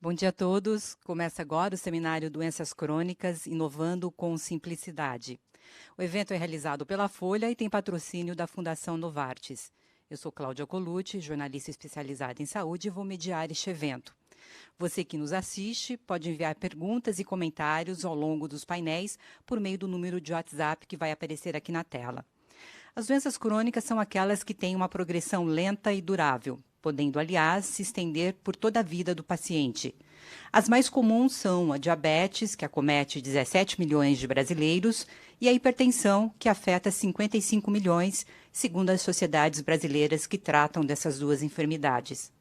Bom dia a todos. Começa agora o seminário Doenças Crônicas, Inovando com Simplicidade. O evento é realizado pela Folha e tem patrocínio da Fundação Novartis. Eu sou Cláudia Colucci, jornalista especializada em saúde e vou mediar este evento. Você que nos assiste pode enviar perguntas e comentários ao longo dos painéis por meio do número de WhatsApp que vai aparecer aqui na tela. As doenças crônicas são aquelas que têm uma progressão lenta e durável, podendo, aliás, se estender por toda a vida do paciente. As mais comuns são a diabetes, que acomete 17 milhões de brasileiros, e a hipertensão, que afeta 55 milhões, segundo as sociedades brasileiras que tratam dessas duas enfermidades.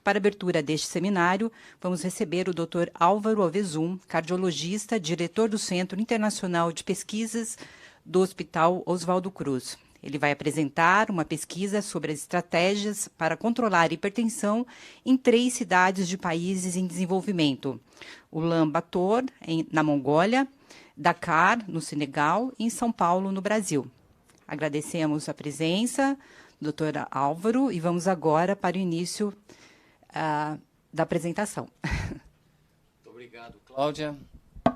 Para a abertura deste seminário, vamos receber o Dr. Álvaro Ovezum, cardiologista, diretor do Centro Internacional de Pesquisas do Hospital Oswaldo Cruz. Ele vai apresentar uma pesquisa sobre as estratégias para controlar a hipertensão em 3 cidades de países em desenvolvimento: Ulaanbaatar, na Mongólia, Dakar, no Senegal e em São Paulo, no Brasil. Agradecemos a presença, doutor Álvaro, e vamos agora para o início da apresentação. Muito obrigado, Cláudia.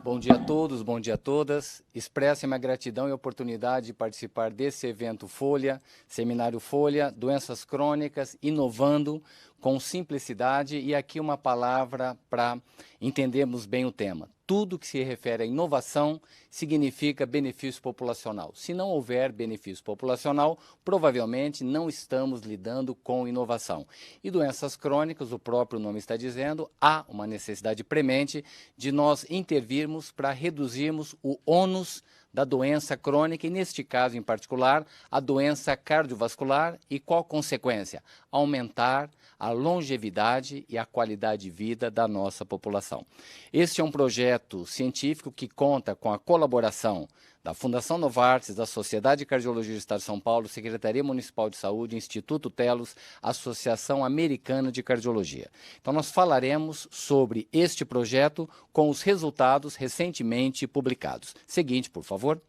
Bom dia a todos, bom dia a todas. Expressem minha gratidão e oportunidade de participar desse evento Folha, Seminário Folha, Doenças Crônicas, Inovando com Simplicidade. E aqui uma palavra para entendermos bem o tema. Tudo que se refere à inovação significa benefício populacional. Se não houver benefício populacional, provavelmente não estamos lidando com inovação. E doenças crônicas, o próprio nome está dizendo, há uma necessidade premente de nós intervirmos para reduzirmos o ônus da doença crônica e, neste caso em particular, a doença cardiovascular. E qual consequência? Aumentar a longevidade e a qualidade de vida da nossa população. Este é um projeto científico que conta com a colaboração da Fundação Novartis, da Sociedade de Cardiologia do Estado de São Paulo, Secretaria Municipal de Saúde, Instituto Telos, Associação Americana de Cardiologia. Então, nós falaremos sobre este projeto com os resultados recentemente publicados. Seguinte, por favor.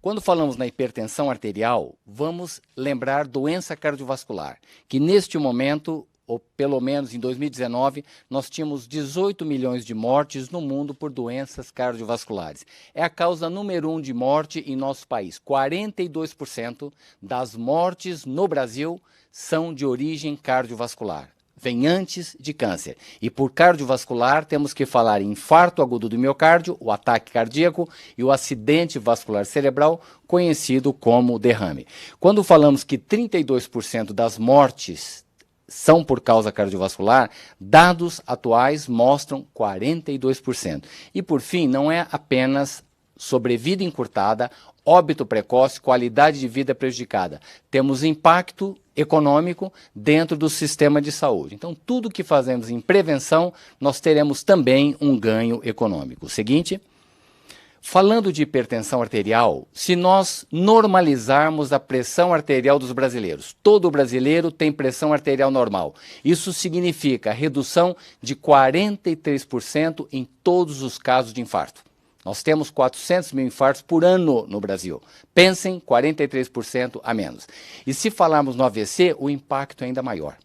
Quando falamos na hipertensão arterial, vamos lembrar doença cardiovascular, que neste momento, ou pelo menos em 2019, nós tínhamos 18 milhões de mortes no mundo por doenças cardiovasculares. É a causa número 1 de morte em nosso país. 42% das mortes no Brasil são de origem cardiovascular. Vem antes de câncer. E por cardiovascular temos que falar em infarto agudo do miocárdio, o ataque cardíaco e o acidente vascular cerebral, conhecido como derrame. Quando falamos que 32% das mortes são por causa cardiovascular, dados atuais mostram 42%. E por fim, não é apenas sobrevida encurtada, óbito precoce, qualidade de vida prejudicada. Temos impacto econômico dentro do sistema de saúde. Então, tudo que fazemos em prevenção, nós teremos também um ganho econômico. O seguinte, falando de hipertensão arterial, se nós normalizarmos a pressão arterial dos brasileiros, todo brasileiro tem pressão arterial normal. Isso significa redução de 43% em todos os casos de infarto. Nós temos 400 mil infartos por ano no Brasil. Pensem, 43% a menos. E se falarmos no AVC, o impacto é ainda maior.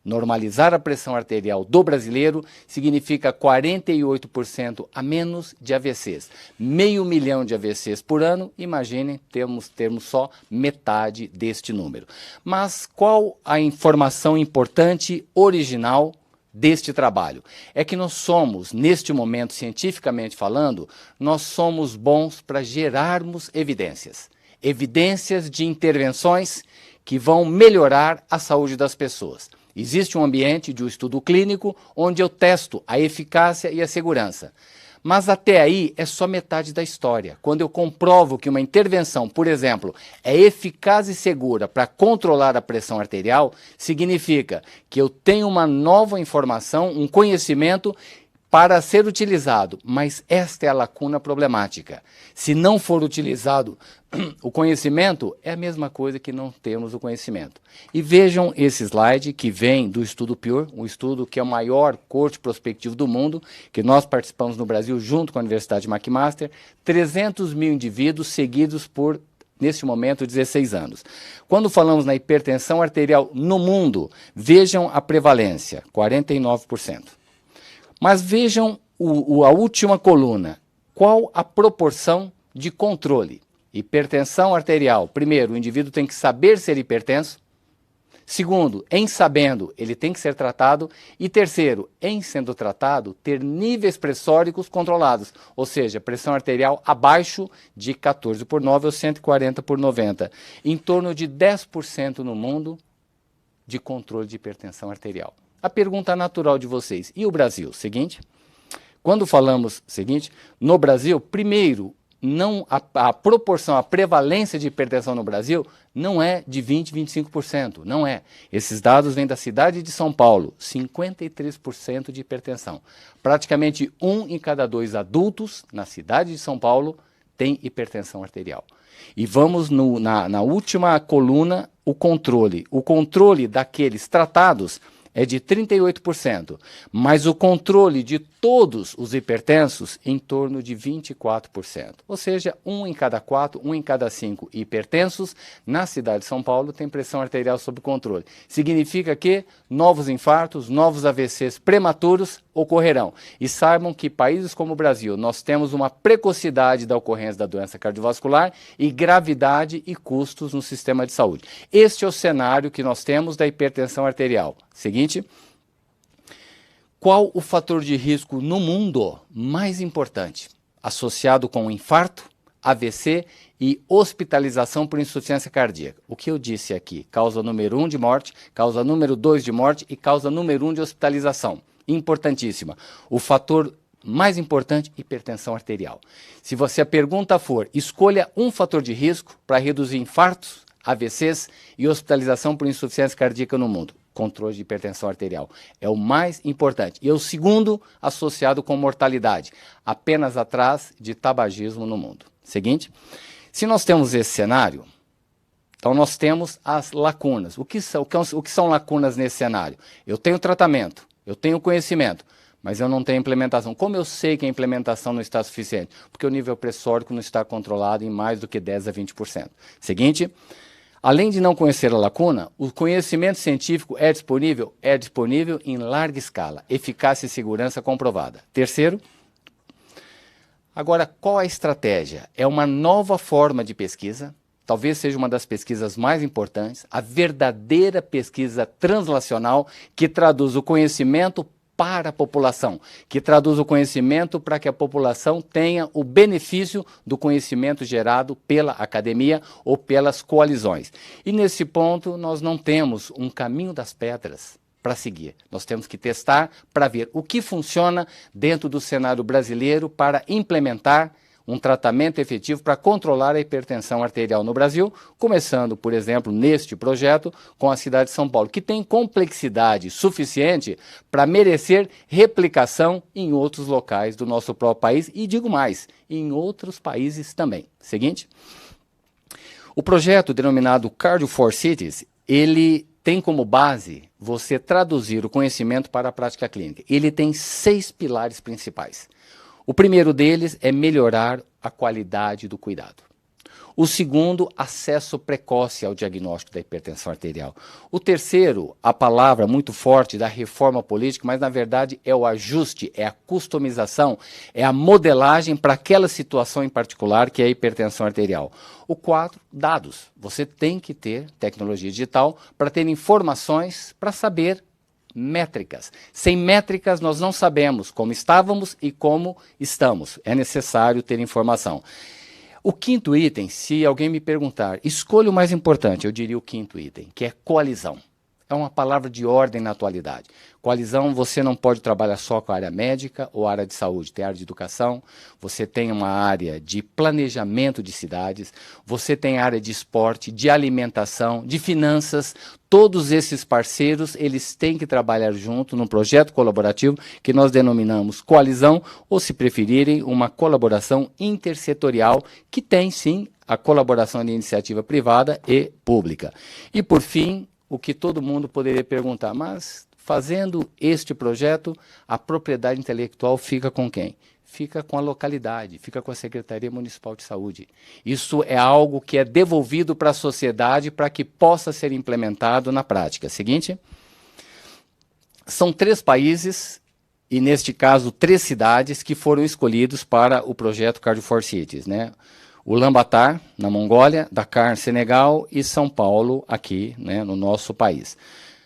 Normalizar a pressão arterial do brasileiro significa 48% a menos de AVCs. 500 mil de AVCs por ano, imaginem, termos só metade deste número. Mas qual a informação importante, original, deste trabalho? É que nós somos, neste momento, cientificamente falando, nós somos bons para gerarmos evidências. Evidências de intervenções que vão melhorar a saúde das pessoas. Existe um ambiente de um estudo clínico onde eu testo a eficácia e a segurança. Mas até aí é só metade da história. Quando eu comprovo que uma intervenção, por exemplo, é eficaz e segura para controlar a pressão arterial, significa que eu tenho uma nova informação, um conhecimento para ser utilizado. Mas esta é a lacuna problemática. Se não for utilizado o conhecimento, é a mesma coisa que não termos o conhecimento. E vejam esse slide que vem do estudo Pure, um estudo que é o maior corte prospectivo do mundo, que nós participamos no Brasil junto com a Universidade McMaster, 300 mil indivíduos seguidos por, neste momento, 16 anos. Quando falamos na hipertensão arterial no mundo, vejam a prevalência, 49%. Mas vejam a última coluna, qual a proporção de controle? Hipertensão arterial. Primeiro, o indivíduo tem que saber ser hipertenso. Segundo, em sabendo, ele tem que ser tratado. E terceiro, em sendo tratado, ter níveis pressóricos controlados, ou seja, pressão arterial abaixo de 14/9 ou 140/90. Em torno de 10% no mundo de controle de hipertensão arterial. A pergunta natural de vocês, e o Brasil? Seguinte, quando falamos seguinte, no Brasil, primeiro, a proporção, a prevalência de hipertensão no Brasil não é de 20%, 25%, não é. Esses dados vêm da cidade de São Paulo, 53% de hipertensão. Praticamente 1 em cada 2 adultos na cidade de São Paulo tem hipertensão arterial. E vamos na última coluna, o controle. O controle daqueles tratados é de 38%, mas o controle de todos os hipertensos em torno de 24%. Ou seja, 1 em cada 4, 1 em cada 5 hipertensos na cidade de São Paulo tem pressão arterial sob controle. Significa que novos infartos, novos AVCs prematuros ocorrerão. E saibam que países como o Brasil, nós temos uma precocidade da ocorrência da doença cardiovascular e gravidade e custos no sistema de saúde. Este é o cenário que nós temos da hipertensão arterial. Seguinte, qual o fator de risco no mundo mais importante, associado com infarto, AVC e hospitalização por insuficiência cardíaca? O que eu disse aqui, causa número 1 de morte, causa número 2 de morte e causa número 1 de hospitalização. Importantíssima. O fator mais importante, hipertensão arterial. Se a pergunta for, escolha um fator de risco para reduzir infartos, AVCs e hospitalização por insuficiência cardíaca no mundo. Controle de hipertensão arterial. É o mais importante. E é o segundo associado com mortalidade, apenas atrás de tabagismo no mundo. Seguinte, se nós temos esse cenário, então nós temos as lacunas. O que são lacunas nesse cenário? Eu tenho tratamento, eu tenho conhecimento, mas eu não tenho implementação. Como eu sei que a implementação não está suficiente? Porque o nível pressórico não está controlado em mais do que 10% a 20%. Seguinte, além de não conhecer a lacuna, o conhecimento científico é disponível? É disponível em larga escala, eficácia e segurança comprovada. Terceiro, agora qual a estratégia? É uma nova forma de pesquisa, talvez seja uma das pesquisas mais importantes, a verdadeira pesquisa translacional que traduz o conhecimento para a população, que traduz o conhecimento para que a população tenha o benefício do conhecimento gerado pela academia ou pelas coalizões. E nesse ponto nós não temos um caminho das pedras para seguir. Nós temos que testar para ver o que funciona dentro do cenário brasileiro para implementar um tratamento efetivo para controlar a hipertensão arterial no Brasil, começando, por exemplo, neste projeto com a cidade de São Paulo, que tem complexidade suficiente para merecer replicação em outros locais do nosso próprio país e, digo mais, em outros países também. Seguinte, o projeto denominado Cardio for Cities, ele tem como base você traduzir o conhecimento para a prática clínica. Ele tem 6 pilares principais. O primeiro deles é melhorar a qualidade do cuidado. O segundo, acesso precoce ao diagnóstico da hipertensão arterial. O terceiro, a palavra muito forte da reforma política, mas na verdade é o ajuste, é a customização, é a modelagem para aquela situação em particular que é a hipertensão arterial. O 4, dados. Você tem que ter tecnologia digital para ter informações para saber métricas. Sem métricas, nós não sabemos como estávamos e como estamos. É necessário ter informação. O quinto item, se alguém me perguntar, escolha o mais importante, eu diria o quinto item, que é coalizão. é uma palavra de ordem na atualidade. Coalizão, você não pode trabalhar só com a área médica ou área de saúde, tem área de educação, você tem uma área de planejamento de cidades, você tem área de esporte, de alimentação, de finanças. Todos esses parceiros, eles têm que trabalhar junto num projeto colaborativo que nós denominamos coalizão, ou se preferirem, uma colaboração intersetorial que tem, sim, a colaboração de iniciativa privada e pública. E, por fim, o que todo mundo poderia perguntar, mas fazendo este projeto, a propriedade intelectual fica com quem? Fica com a localidade, fica com a Secretaria Municipal de Saúde. Isso é algo que é devolvido para a sociedade para que possa ser implementado na prática. Seguinte, são 3 países, e neste caso 3 cidades, que foram escolhidos para o projeto Cardio for Cities, né? Ulaanbaatar, na Mongólia, Dakar, Senegal, e São Paulo, aqui, né, no nosso país.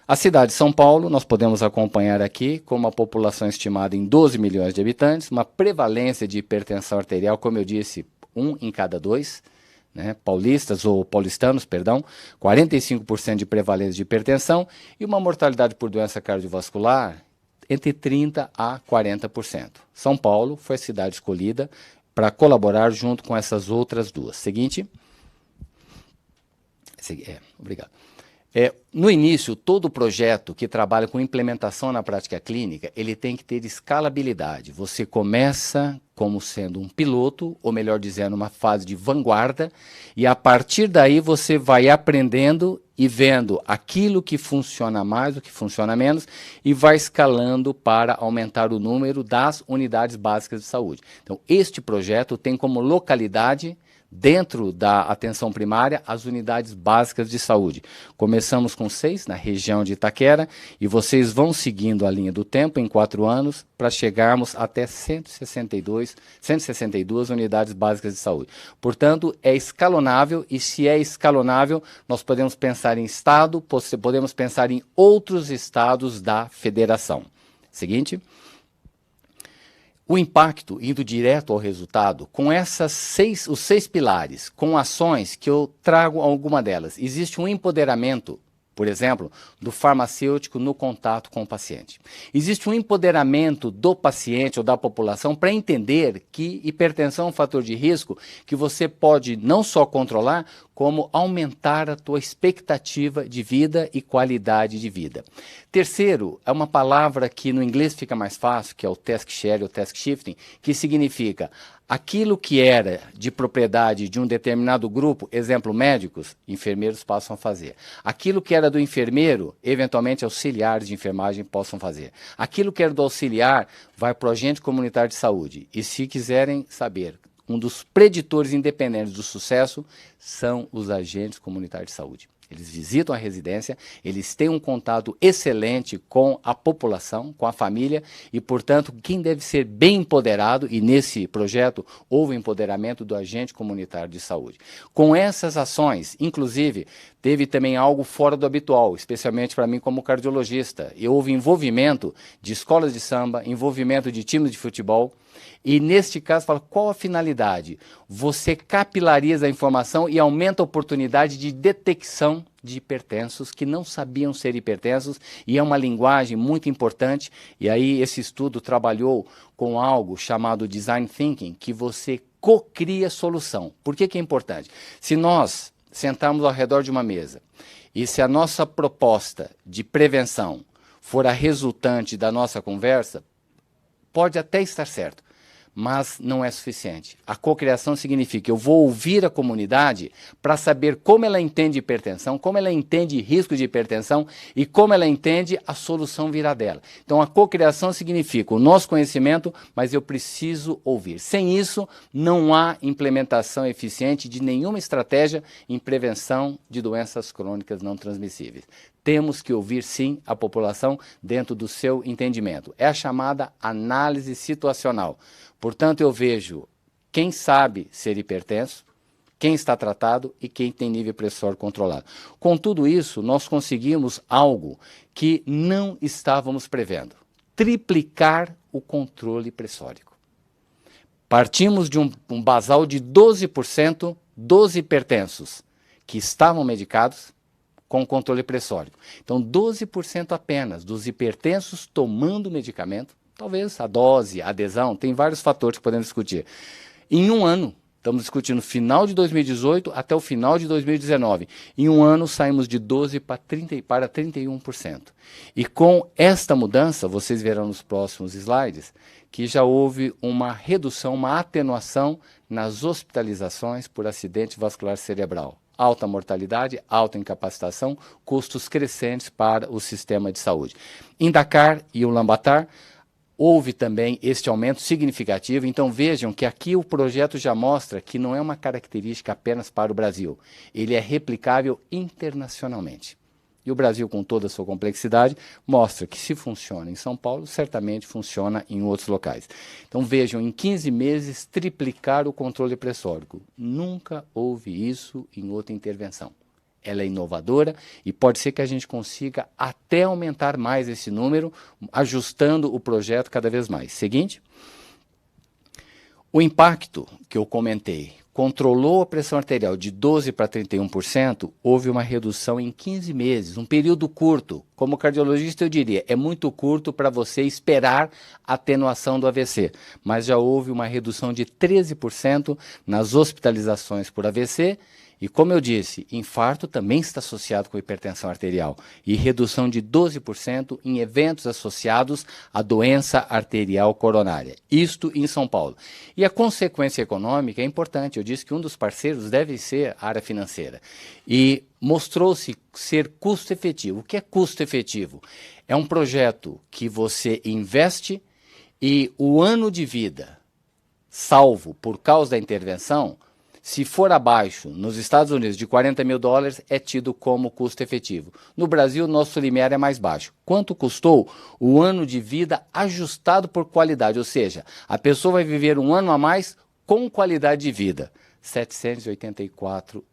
A cidade de São Paulo, nós podemos acompanhar aqui, com uma população estimada em 12 milhões de habitantes, uma prevalência de hipertensão arterial, como eu disse, 1 em cada 2, né, paulistanos, perdão, 45% de prevalência de hipertensão e uma mortalidade por doença cardiovascular entre 30% a 40%. São Paulo foi a cidade escolhida para colaborar junto com essas outras 2. Seguinte. Obrigado. No início, todo projeto que trabalha com implementação na prática clínica, ele tem que ter escalabilidade. Você começa como sendo um piloto, ou melhor dizendo, uma fase de vanguarda, e a partir daí você vai aprendendo e vendo aquilo que funciona mais, o que funciona menos, e vai escalando para aumentar o número das unidades básicas de saúde. Então, este projeto tem como localidade, dentro da atenção primária, as unidades básicas de saúde. Começamos com 6 na região de Itaquera e vocês vão seguindo a linha do tempo em 4 anos para chegarmos até 162 unidades básicas de saúde. Portanto, é escalonável e se é escalonável, nós podemos pensar em estado, podemos pensar em outros estados da federação. Seguinte. O impacto, indo direto ao resultado, com os 6 pilares, com ações que eu trago alguma delas. Existe um empoderamento, por exemplo, do farmacêutico no contato com o paciente. Existe um empoderamento do paciente ou da população para entender que hipertensão é um fator de risco que você pode não só controlar, como aumentar a tua expectativa de vida e qualidade de vida. Terceiro, é uma palavra que no inglês fica mais fácil, que é o task share ou task shifting, que significa aquilo que era de propriedade de um determinado grupo, exemplo, médicos, enfermeiros passam a fazer. Aquilo que era do enfermeiro, eventualmente auxiliares de enfermagem possam fazer. Aquilo que era do auxiliar vai para o agente comunitário de saúde. E se quiserem saber, um dos preditores independentes do sucesso são os agentes comunitários de saúde. Eles visitam a residência, eles têm um contato excelente com a população, com a família e, portanto, quem deve ser bem empoderado, e nesse projeto houve empoderamento do agente comunitário de saúde. Com essas ações, inclusive, teve também algo fora do habitual, especialmente para mim como cardiologista. E houve envolvimento de escolas de samba, envolvimento de times de futebol. E, neste caso, fala, qual a finalidade? Você capilariza a informação e aumenta a oportunidade de detecção de hipertensos que não sabiam ser hipertensos, e é uma linguagem muito importante. E aí esse estudo trabalhou com algo chamado Design Thinking, que você cocria solução. Por que que é importante? Se nós sentarmos ao redor de uma mesa e se a nossa proposta de prevenção for a resultante da nossa conversa, pode até estar certo, mas não é suficiente. A cocriação significa que eu vou ouvir a comunidade para saber como ela entende hipertensão, como ela entende risco de hipertensão e como ela entende a solução virá dela. Então, a cocriação significa o nosso conhecimento, mas eu preciso ouvir. Sem isso, não há implementação eficiente de nenhuma estratégia em prevenção de doenças crônicas não transmissíveis. Temos que ouvir, sim, a população dentro do seu entendimento. É a chamada análise situacional. Portanto, eu vejo quem sabe ser hipertenso, quem está tratado e quem tem nível pressórico controlado. Com tudo isso, nós conseguimos algo que não estávamos prevendo: triplicar o controle pressórico. Partimos de um basal de 12% dos hipertensos que estavam medicados com o controle pressórico. Então, 12% apenas dos hipertensos tomando medicamento, talvez a dose, a adesão, tem vários fatores que podemos discutir. Em um ano, estamos discutindo final de 2018 até o final de 2019. Em um ano, saímos de 12% para 31%. E com esta mudança, vocês verão nos próximos slides, que já houve uma redução, uma atenuação nas hospitalizações por acidente vascular cerebral. Alta mortalidade, alta incapacitação, custos crescentes para o sistema de saúde. Em Dakar e Ulaanbaatar, houve também este aumento significativo. Então vejam que aqui o projeto já mostra que não é uma característica apenas para o Brasil. Ele é replicável internacionalmente. E o Brasil, com toda a sua complexidade, mostra que se funciona em São Paulo, certamente funciona em outros locais. Então vejam, em 15 meses, triplicar o controle pressórico. Nunca houve isso em outra intervenção. Ela é inovadora e pode ser que a gente consiga até aumentar mais esse número, ajustando o projeto cada vez mais. Seguinte. O impacto que eu comentei, controlou a pressão arterial de 12% para 31%, houve uma redução em 15 meses, um período curto. Como cardiologista, eu diria, é muito curto para você esperar a atenuação do AVC, mas já houve uma redução de 13% nas hospitalizações por AVC. E como eu disse, infarto também está associado com hipertensão arterial e redução de 12% em eventos associados à doença arterial coronária. Isto em São Paulo. E a consequência econômica é importante. Eu disse que um dos parceiros deve ser a área financeira. E mostrou-se ser custo efetivo. O que é custo efetivo? É um projeto que você investe e o ano de vida salvo por causa da intervenção, se for abaixo, nos Estados Unidos, de $40 mil, é tido como custo efetivo. No Brasil, nosso limiar é mais baixo. Quanto custou o ano de vida ajustado por qualidade? Ou seja, a pessoa vai viver um ano a mais com qualidade de vida. $784.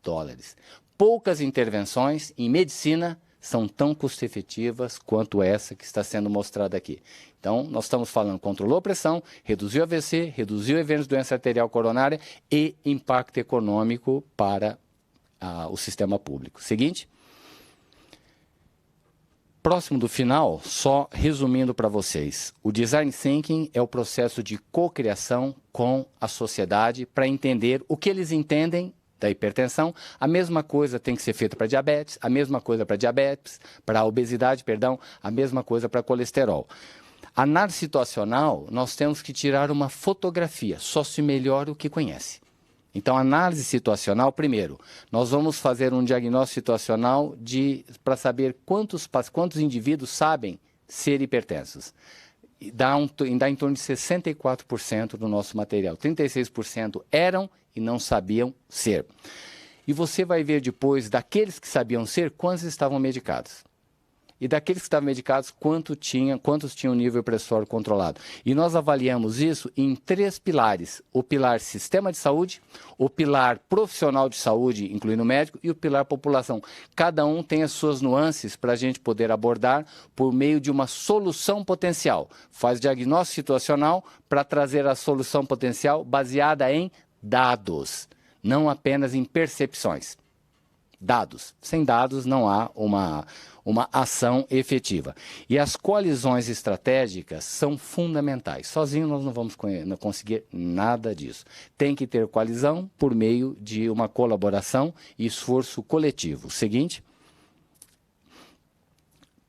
Poucas intervenções em medicina são tão custo-efetivas quanto essa que está sendo mostrada aqui. Então, nós estamos falando, controlou a pressão, reduziu AVC, reduziu eventos de doença arterial coronária e impacto econômico para o sistema público. Seguinte. Próximo do final, só resumindo para vocês, o Design Thinking é o processo de cocriação com a sociedade para entender o que eles entendem da hipertensão. A mesma coisa tem que ser feita para diabetes, a mesma coisa para obesidade, a mesma coisa para colesterol. Análise situacional, nós temos que tirar uma fotografia, só se melhora o que conhece. Então, análise situacional, primeiro, nós vamos fazer um diagnóstico situacional para saber quantos indivíduos sabem ser hipertensos. Dá em torno de 64% do nosso material. 36% eram e não sabiam ser. E você vai ver depois, daqueles que sabiam ser, quantos estavam medicados. E daqueles que estavam medicados, quantos tinham nível pressórico controlado. E nós avaliamos isso em 3 pilares. O pilar sistema de saúde, o pilar profissional de saúde, incluindo o médico, e o pilar população. Cada um tem as suas nuances para a gente poder abordar por meio de uma solução potencial. Faz diagnóstico situacional para trazer a solução potencial baseada em dados, não apenas em percepções. Dados. Sem dados não há uma ação efetiva. E as coalizões estratégicas são fundamentais. Sozinho nós não vamos conseguir nada disso. Tem que ter coalizão por meio de uma colaboração e esforço coletivo. Seguinte.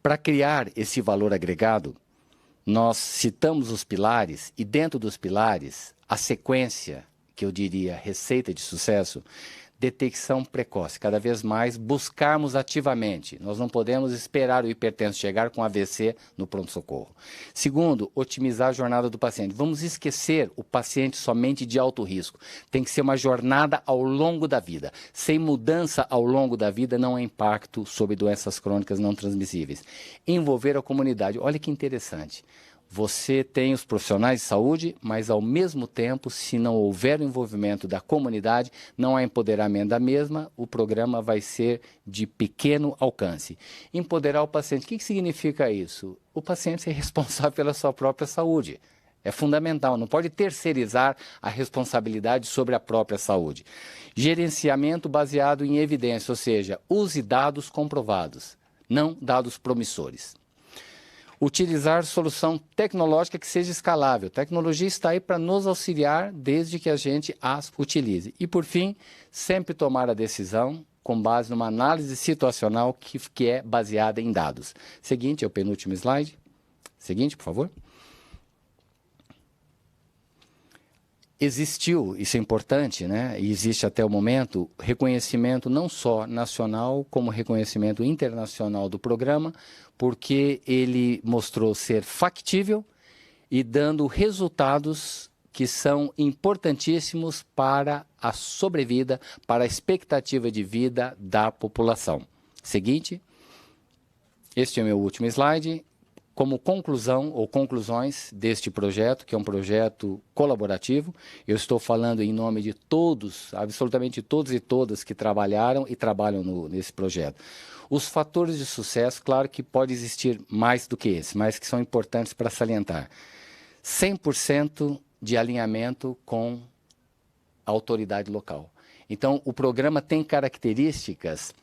Para criar esse valor agregado, nós citamos os pilares e dentro dos pilares, a sequência, que eu diria receita de sucesso, detecção precoce, cada vez mais buscarmos ativamente. Nós não podemos esperar o hipertenso chegar com AVC no pronto-socorro. Segundo, otimizar a jornada do paciente. Vamos esquecer o paciente somente de alto risco. Tem que ser uma jornada ao longo da vida. Sem mudança ao longo da vida não há impacto sobre doenças crônicas não transmissíveis. Envolver a comunidade. Olha que interessante. Você tem os profissionais de saúde, mas ao mesmo tempo, se não houver o envolvimento da comunidade, não há empoderamento da mesma, o programa vai ser de pequeno alcance. Empoderar o paciente, o que significa isso? O paciente ser responsável pela sua própria saúde. É fundamental, não pode terceirizar a responsabilidade sobre a própria saúde. Gerenciamento baseado em evidência, ou seja, use dados comprovados, não dados promissores. Utilizar solução tecnológica que seja escalável. A tecnologia está aí para nos auxiliar desde que a gente as utilize. E, por fim, sempre tomar a decisão com base numa análise situacional que é baseada em dados. Seguinte, é o penúltimo slide. Seguinte, por favor. Existiu, isso é importante, né? E existe até o momento, reconhecimento não só nacional, como reconhecimento internacional do programa, porque ele mostrou ser factível e dando resultados que são importantíssimos para a sobrevida, para a expectativa de vida da população. Seguinte, este é o meu último slide. Como conclusão ou conclusões deste projeto, que é um projeto colaborativo, eu estou falando em nome de todos, absolutamente todos e todas que trabalharam e trabalham nesse projeto. Os fatores de sucesso, claro que pode existir mais do que esse, mas que são importantes para salientar. 100% de alinhamento com a autoridade local. Então, o programa tem características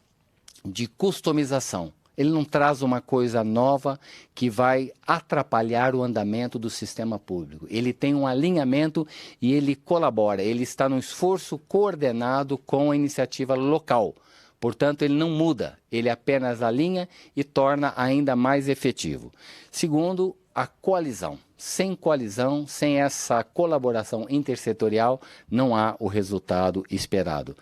de customização. Ele não traz uma coisa nova que vai atrapalhar o andamento do sistema público. Ele tem um alinhamento e ele colabora. Ele está num esforço coordenado com a iniciativa local. Portanto, ele não muda, ele apenas alinha e torna ainda mais efetivo. Segundo, a coalizão. Sem coalizão, sem essa colaboração intersetorial, não há o resultado esperado.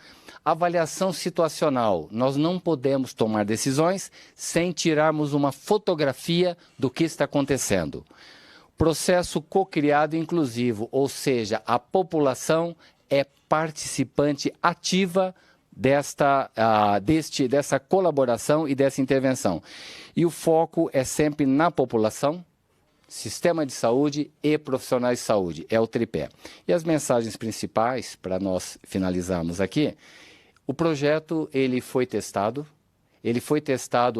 Avaliação situacional. Nós não podemos tomar decisões sem tirarmos uma fotografia do que está acontecendo. Processo co-criado inclusivo, ou seja, a população é participante ativa dessa colaboração e dessa intervenção. E o foco é sempre na população, sistema de saúde e profissionais de saúde, é o tripé. E as mensagens principais, para nós finalizarmos aqui, o projeto ele foi testado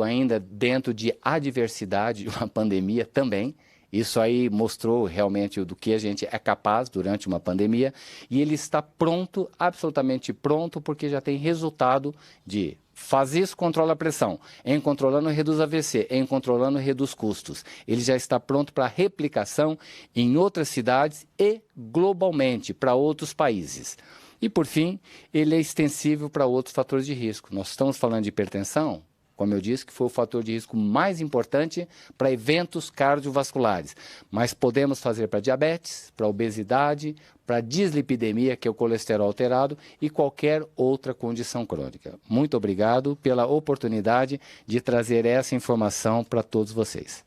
ainda dentro de adversidade, de uma pandemia também. Isso aí mostrou realmente do que a gente é capaz durante uma pandemia e ele está pronto, absolutamente pronto, porque já tem resultado de faz isso, controla a pressão, em controlando reduz AVC, em controlando reduz custos. Ele já está pronto para replicação em outras cidades e globalmente para outros países. E, por fim, ele é extensível para outros fatores de risco. Nós estamos falando de hipertensão, como eu disse, que foi o fator de risco mais importante para eventos cardiovasculares. Mas podemos fazer para diabetes, para obesidade, para dislipidemia, que é o colesterol alterado, e qualquer outra condição crônica. Muito obrigado pela oportunidade de trazer essa informação para todos vocês.